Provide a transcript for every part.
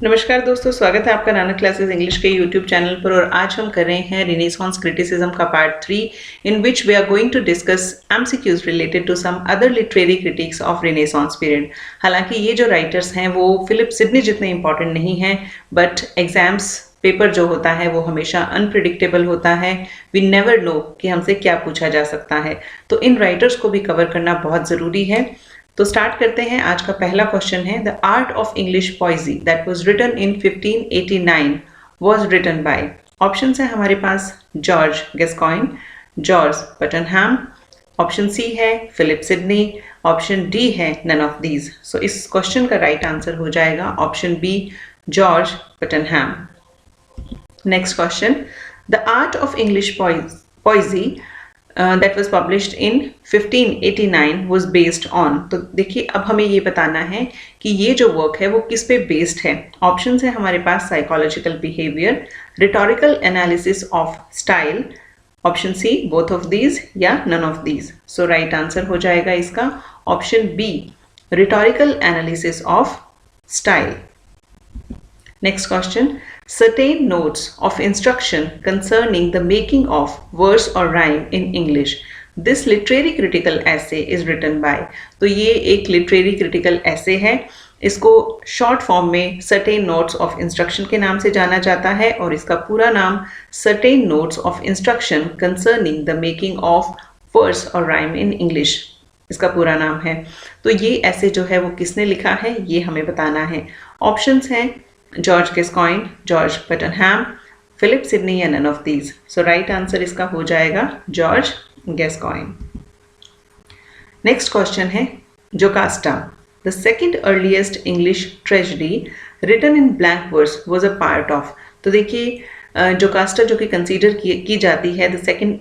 नमस्कार दोस्तों, स्वागत है आपका नानक क्लासेस इंग्लिश के यूट्यूब चैनल पर। और आज हम कर रहे हैं रिनेसांस क्रिटिसिज्म का part 3, in which we are going to discuss MCQs related to some other literary critics of renaissance period. हालांकि ये जो राइटर्स हैं वो फिलिप सिडनी जितने इंपॉर्टेंट नहीं हैं, बट एग्जाम्स पेपर जो होता है वो हमेशा अनप्रिडिक्टेबल होता है। वी नेवर नो कि हमसे क्या पूछा जा सकता है, तो इन राइटर्स को भी कवर करना बहुत ज़रूरी है। तो स्टार्ट करते हैं। आज का पहला क्वेश्चन है, the art of English poesie that was written in 1589 was written by. Option है हमारे पास George Gascoigne, George Puttenham, option C है फिलिप सिडनी, ऑप्शन डी है नन ऑफ दीज। सो इस क्वेश्चन का राइट आंसर हो जाएगा option B, George Puttenham. Next question, the art of English poesie that was published in 1589 was based on। तो देखिए अब हमें ये बताना है कि ये जो वर्क है वो किस पे बेस्ड है। ऑप्शन है हमारे पास psychological behaviour, rhetorical analysis of style, option C both of these या none of these. So right answer हो जाएगा इसका option B, rhetorical analysis of style. Next question, certain notes of instruction concerning the making of verse or rhyme in English. This literary critical essay is written by। तो ये एक literary critical essay है। इसको short form में certain notes of instruction के नाम से जाना जाता है और इसका पूरा नाम certain notes of instruction concerning the making of verse or rhyme in English इसका पूरा नाम है। तो ये ऐसे जो है वो किसने लिखा है ये हमें बताना है। ऑप्शंस हैं George Gascoigne, George Puttenham, Philip Sidney या none of these. So right answer इसका हो जाएगा जॉर्ज गैस्कॉइन। नेक्स्ट क्वेश्चन है, Jocasta the second earliest English tragedy written in blank verse was a part of. तो देखिए Jocasta जो कि consider की जाती है the second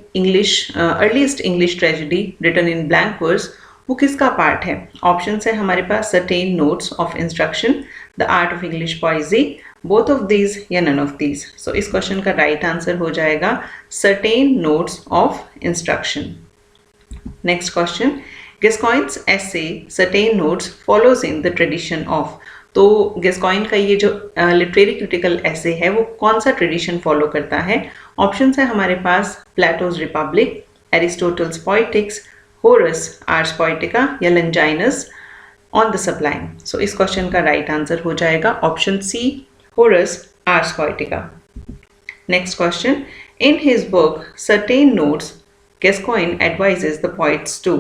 earliest English tragedy written in blank verse, वो किसका पार्ट है। ऑप्शन है हमारे पास certain notes of instruction, the art of English poesy, both of these या नन ऑफ दीज। सो इस क्वेश्चन का राइट आंसर हो जाएगा certain notes of instruction. Next question, Gascoigne's essay certain notes follows in the tradition of. तो Gascoigne का ये जो literary critical एसे है वो कौन सा ट्रेडिशन फॉलो करता है। ऑप्शन है हमारे पास Plato's Republic, Aristotle's Poetics, Horace Ars Poetica या Longinus on the sublime. So इस क्वेश्चन का राइट आंसर हो जाएगा option C, Horace Ars Poetica. Next question, in his book certain notes Gascoigne advises the poets to.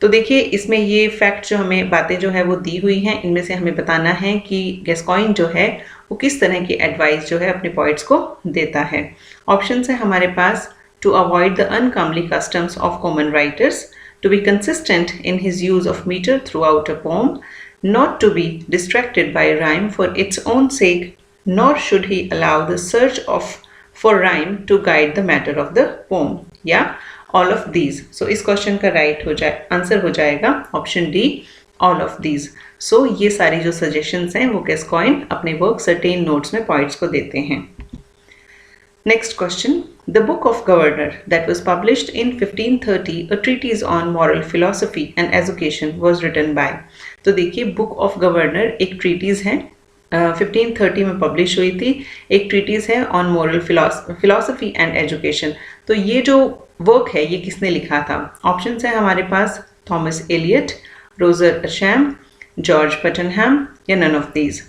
तो देखिए इसमें ये fact जो हमें बातें जो है वो दी हुई हैं, इनमें से हमें बताना है कि गैस्कॉइन जो है वो किस तरह की एडवाइस जो है अपने पोइट्स को देता है। ऑप्शन है हमारे पास to avoid the uncomely customs of common writers, to be consistent in his use of meter throughout a poem, not to be distracted by rhyme for its own sake, nor should he allow the search for rhyme to guide the matter of the poem, या all of these। So इस question का answer हो जाएगा option D, all of these। So ये सारी जो suggestions हैं वो गैस्कॉइन अपने वर्क सर्टेन नोट्स में पॉइंट्स को देते हैं। Next question, the Book of Governor that was published in 1530, a treatise on moral philosophy and education was written by। तो देखिए बुक ऑफ गवर्नर एक ट्रीटीज है, 1530 में पब्लिश हुई थी, एक ट्रीटीज है on moral philosophy and education. तो ये जो वर्क है ये किसने लिखा था। ऑप्शन है हमारे पास Thomas Elyot, Roger Ascham, George Puttenham या none of these.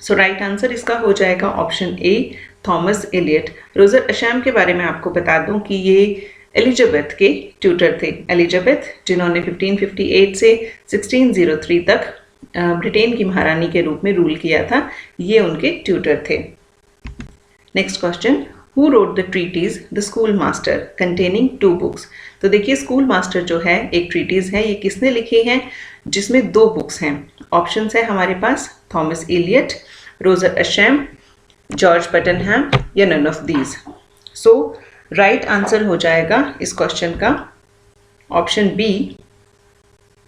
So right answer इसका हो जाएगा option A, Thomas Elyot. Roger Ascham के बारे में आपको बता दूं कि ये एलिजाबेथ के ट्यूटर थे। एलिजाबेथ जिन्होंने 1558 से 1603 तक ब्रिटेन की महारानी के रूप में रूल किया था, ये उनके ट्यूटर थे। Next question, who wrote the treatise the schoolmaster containing 2 books. तो देखिए स्कूल मास्टर जो है एक ट्रीटीज है, ये किसने लिखी है जिसमें 2 बुक्स हैं। ऑप्शन है हमारे पास Thomas Elyot, Roger Ascham, George Puttenham या none of these. So right answer हो जाएगा इस क्वेश्चन का option B,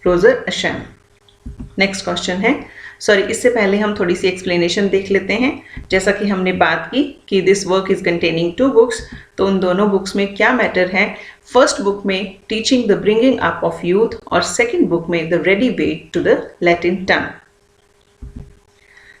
Roger Ascham. Next question है, इससे पहले हम थोड़ी सी एक्सप्लेनेशन देख लेते हैं। जैसा कि हमने बात की कि this work is containing 2 books, तो उन दोनों बुक्स में क्या मैटर है। फर्स्ट बुक में teaching the bringing up of youth और सेकेंड बुक में the ready way to the Latin tongue.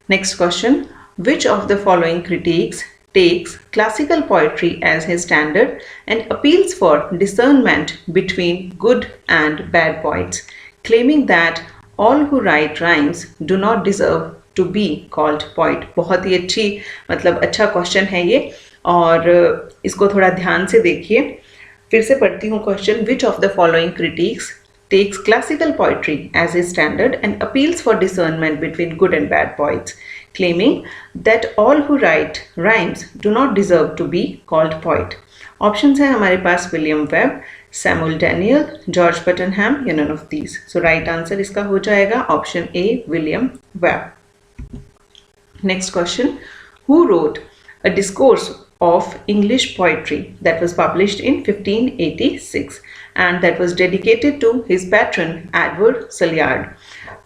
Next question. Which of the following critiques takes classical poetry as his standard and appeals for discernment between good and bad poets, claiming that all who write rhymes do not deserve to be called poet? बहुत ही अच्छी मतलब अच्छा question है ये, और इसको थोड़ा ध्यान से देखिए. फिर से पढ़ती हूँ question. Which of the following critiques takes classical poetry as his standard and appeals for discernment between good and bad poets, claiming that all who write rhymes do not deserve to be called poet? Options है हमारे पास William Webbe, Samuel Daniel, George Puttenham या none of these. So right answer इसका हो जाएगा option A, William Webbe. Next question. Who wrote a discourse of English poetry that was published in 1586 and that was dedicated to his patron Edward Salyard?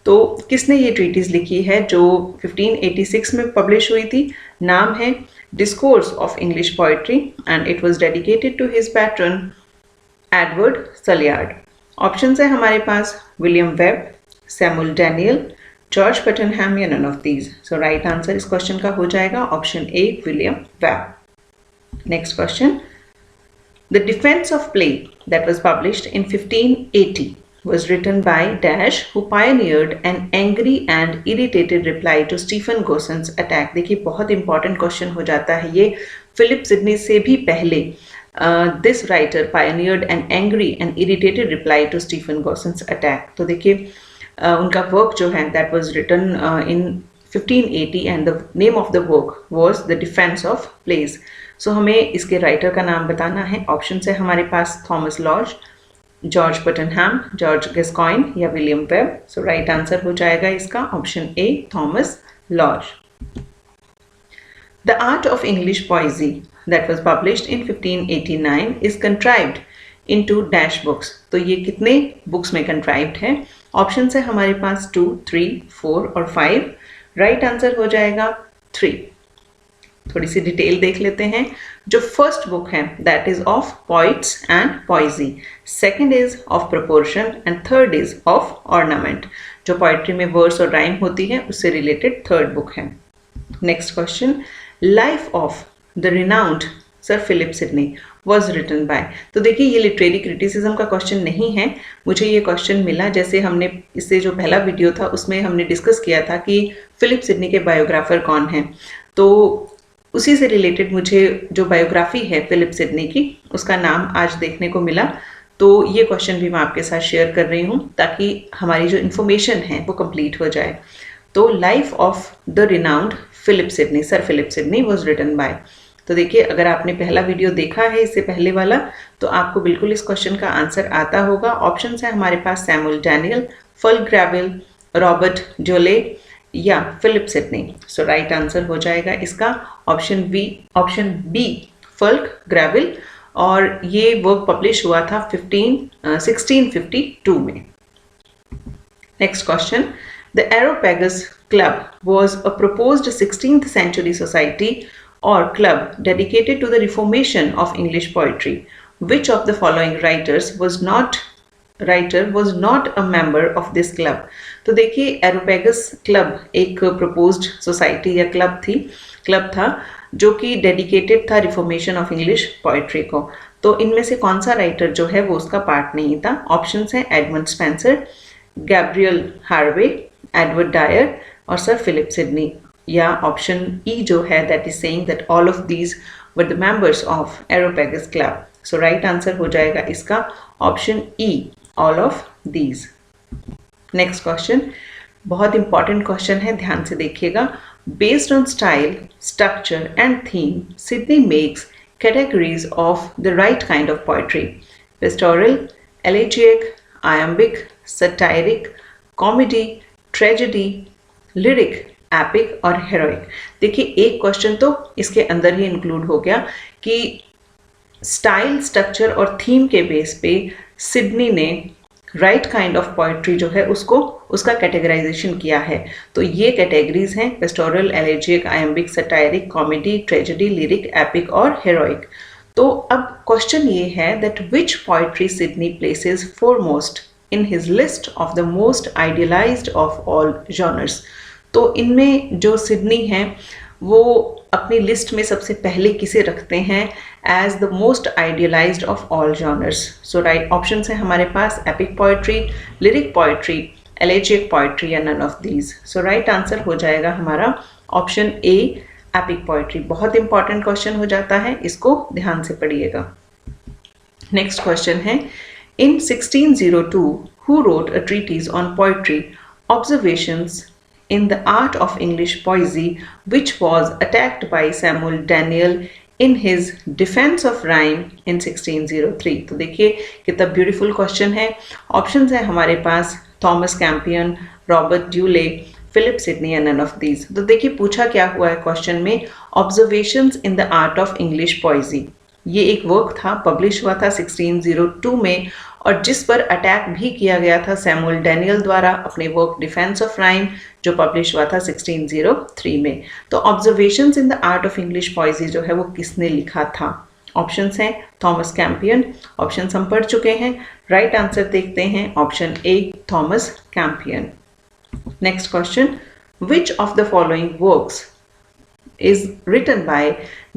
तो किसने ये treaties लिखी है जो 1586 में पब्लिश हुई थी? नाम है discourse of English poetry and it was dedicated to his patron Edward Sulyard. Options है हमारे पास William Webbe, Samuel Daniel, George Puttenham या none of these. So right answer इस क्वेश्चन का हो जाएगा option A, William Webbe. Next question. The Defense of Play that was published in 1580 was written by Dash, who pioneered an angry and irritated reply to Stephen Gossen's attack. देखिए बहुत important question हो जाता है ये. Philip Sidney से भी पहले this writer pioneered an angry and irritated reply to Stephen Gossen's attack. तो देखिए उनका वर्क जो है that was written in 1580 and the name of the work was The Defense of Plays. सो हमें इसके राइटर का नाम बताना है. ऑप्शन है हमारे पास थॉमस लॉज, जॉर्ज पटनहैम, जॉर्ज गैस्कॉइन या विलियम वेब. सो राइट आंसर हो जाएगा इसका option A, Thomas Lodge. The art of English पोएजी that was published in 1589 is contrived into dash books. तो ये कितने बुक्स में कंट्राइव्ड है? ऑप्शन है हमारे पास 2, 3, 4 और 5. राइट आंसर हो जाएगा 3. थोड़ी सी डिटेल देख लेते हैं. जो फर्स्ट बुक है that is of poets and poesy, second is of proportion and third is of ornament. जो पोइट्री में वर्स और राइम होती है उससे रिलेटेड थर्ड बुक है. Next question. Life of the renowned sir Philip Sidney was written by. तो देखिए ये लिटरेरी क्रिटिसिज्म का क्वेश्चन नहीं है. मुझे ये क्वेश्चन मिला जैसे हमने इससे जो पहला वीडियो था उसमें हमने डिस्कस किया था कि फिलिप सिडनी के बायोग्राफर कौन हैं. तो उसी से रिलेटेड मुझे जो बायोग्राफी है फिलिप सिडनी की उसका नाम आज देखने को मिला. तो ये क्वेश्चन भी मैं आपके साथ शेयर कर रही हूँ ताकि हमारी जो इन्फॉर्मेशन है वो कंप्लीट हो जाए. तो life of the renowned Philip Sidney, Sir Philip Sidney was written by. तो देखिए अगर आपने पहला वीडियो देखा है इससे पहले वाला तो आपको बिल्कुल इस क्वेश्चन का आंसर आता होगा. ऑप्शन है हमारे पास सैमुअल डैनियल, फल ग्रेविल, रॉबर्ट जोले या फिलिप सिडनी. सो राइट आंसर हो जाएगा इसका ऑप्शन बी, फल्क ग्रेविल. और ये वर्क पब्लिश हुआ था 1652 में. Next question. The Areopagus club was a proposed 16th century society or club dedicated to the reformation of English poetry. Which of the following writer was not a member of this club? तो देखिए एरोपेगस club एक proposed society या club था जो कि dedicated था reformation of English poetry को. तो इनमें से कौन सा राइटर जो है वो उसका पार्ट नहीं था? ऑप्शंस हैं Edmund Spenser, Gabriel Harvey, Edward Dyer और सर फिलिप सिडनी. या ऑप्शन ई जो है that is saying that all of these were the members of Areopagus club. So right answer हो जाएगा इसका option E, all of these. Next question बहुत important question है, ध्यान से देखिएगा. Based on style, structure and theme, Sidney makes categories of the right kind of poetry. Pastoral, elegiac, iambic, सटायरिक, comedy, tragedy, lyric, epic और heroic. देखिए एक question तो इसके अंदर ही इंक्लूड हो गया कि स्टाइल, स्ट्रक्चर और थीम के बेस पे सिडनी ने राइट काइंड ऑफ पोइट्री जो है उसका कैटेगराइजेशन किया है. तो ये कैटेगरीज हैं pastoral, elegiac, iambic, सटायरिक, comedy, tragedy, lyric, epic और हेरोइक. तो अब क्वेश्चन ये है that which poetry Sydney places foremost in his list of the most idealized of all genres. तो इनमें जो सिडनी है वो अपनी लिस्ट में सबसे पहले किसे रखते हैं as the most idealized of all genres? So right option है हमारे पास epic poetry, lyric poetry, elegiac poetry या none of these. So right answer हो जाएगा हमारा ऑप्शन ए, एपिक पोएट्री। बहुत इंपॉर्टेंट क्वेश्चन हो जाता है, इसको ध्यान से पढ़िएगा। नेक्स्ट क्वेश्चन है, इन 1602 who wrote a treatise on poetry, observations in the art of English poesy, which was attacked by Samuel Daniel in his Defense of Rhyme in 1603? तो देखिए कितना ब्यूटीफुल क्वेश्चन है। ऑप्शंस है हमारे पास Thomas Campion, Robert Dowley, Philip Sidney या none of these. तो देखिए पूछा क्या हुआ है क्वेश्चन में, observations in the art of English poesy. ये एक वर्क था, पब्लिश हुआ था 1602 में, और जिस पर अटैक भी किया गया था सैमुअल डैनियल द्वारा अपने वर्क डिफेंस ऑफ राइम, जो पब्लिश हुआ था 1603 में। तो observations in the art of English poesy जो है वो किसने लिखा था? ऑप्शंस हैं थॉमस कैंपियन, ऑप्शंस हम पढ़ चुके हैं। राइट आंसर देखते हैं option A, Thomas Campion. Next question, which of the following works is written by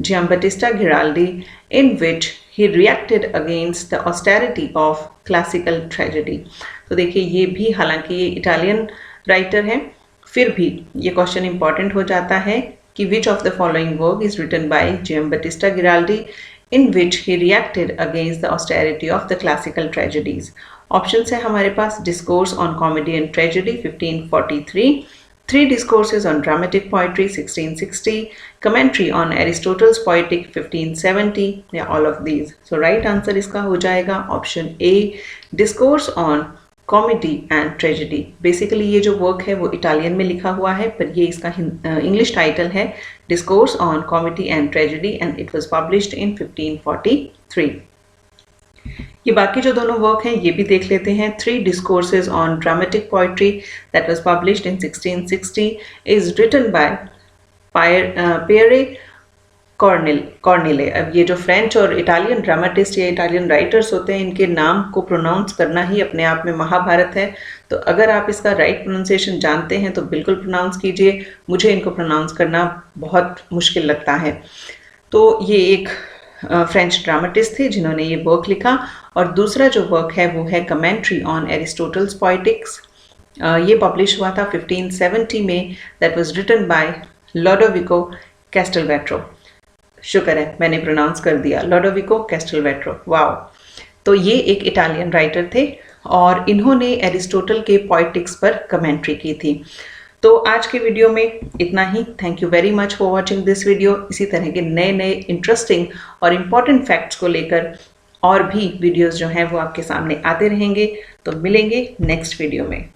Giambattista Giraldi in which he reacted against the austerity of classical tragedy? तो देखिए ये भी, हालांकि ये इटालियन राइटर है, फिर भी ये क्वेश्चन इंपॉर्टेंट हो जाता है कि which of the following work is written by Giambattista Giraldi in which he reacted against the austerity of the classical tragedies? Options है हमारे पास, discourse on comedy and tragedy 1543, Three Discourses on Dramatic Poetry 1660, Commentary on Aristotle's Poetic 1570, या all of these. So right answer इसका हो जाएगा option A, Discourse on Comedy and Tragedy. Basically ये जो work है वो इटालियन में लिखा हुआ है, पर ये इसका इंग्लिश टाइटल है Discourse on Comedy and Tragedy and it was published in 1543. ये बाकी जो दोनों वर्क हैं ये भी देख लेते हैं। Three discourses on dramatic poetry that was published in 1660 is written by Pierre Corneille. अब ये जो फ्रेंच और इटालियन ड्रामेटिस्ट या इटालियन राइटर्स होते हैं, इनके नाम को प्रोनाउंस करना ही अपने आप में महाभारत है। तो अगर आप इसका राइट प्रोनाउंसिएशन जानते हैं तो बिल्कुल प्रोनाउंस कीजिए, मुझे इनको प्रोनाउंस करना बहुत मुश्किल लगता है। तो ये एक फ्रेंच ड्रामेटिस्ट थे जिन्होंने ये वर्क लिखा, और दूसरा जो वर्क है वो है कमेंट्री ऑन एरिस्टोटल्स पोइटिक्स। ये पब्लिश हुआ था 1570 में, दैट वाज रिटन बाय लोडोविको कैस्टेलवेट्रो। शुक्र है मैंने प्रोनाउंस कर दिया, लोडोविको कैस्टेलवेट्रो, वाओ। तो ये एक इटालियन राइटर थे और इन्होंने एरिस्टोटल के पोइटिक्स पर कमेंट्री की थी। तो आज के वीडियो में इतना ही। Thank you very much for watching this video. इसी तरह के नए नए इंटरेस्टिंग और इम्पॉर्टेंट फैक्ट्स को लेकर और भी वीडियोस जो हैं वो आपके सामने आते रहेंगे। तो मिलेंगे नेक्स्ट वीडियो में।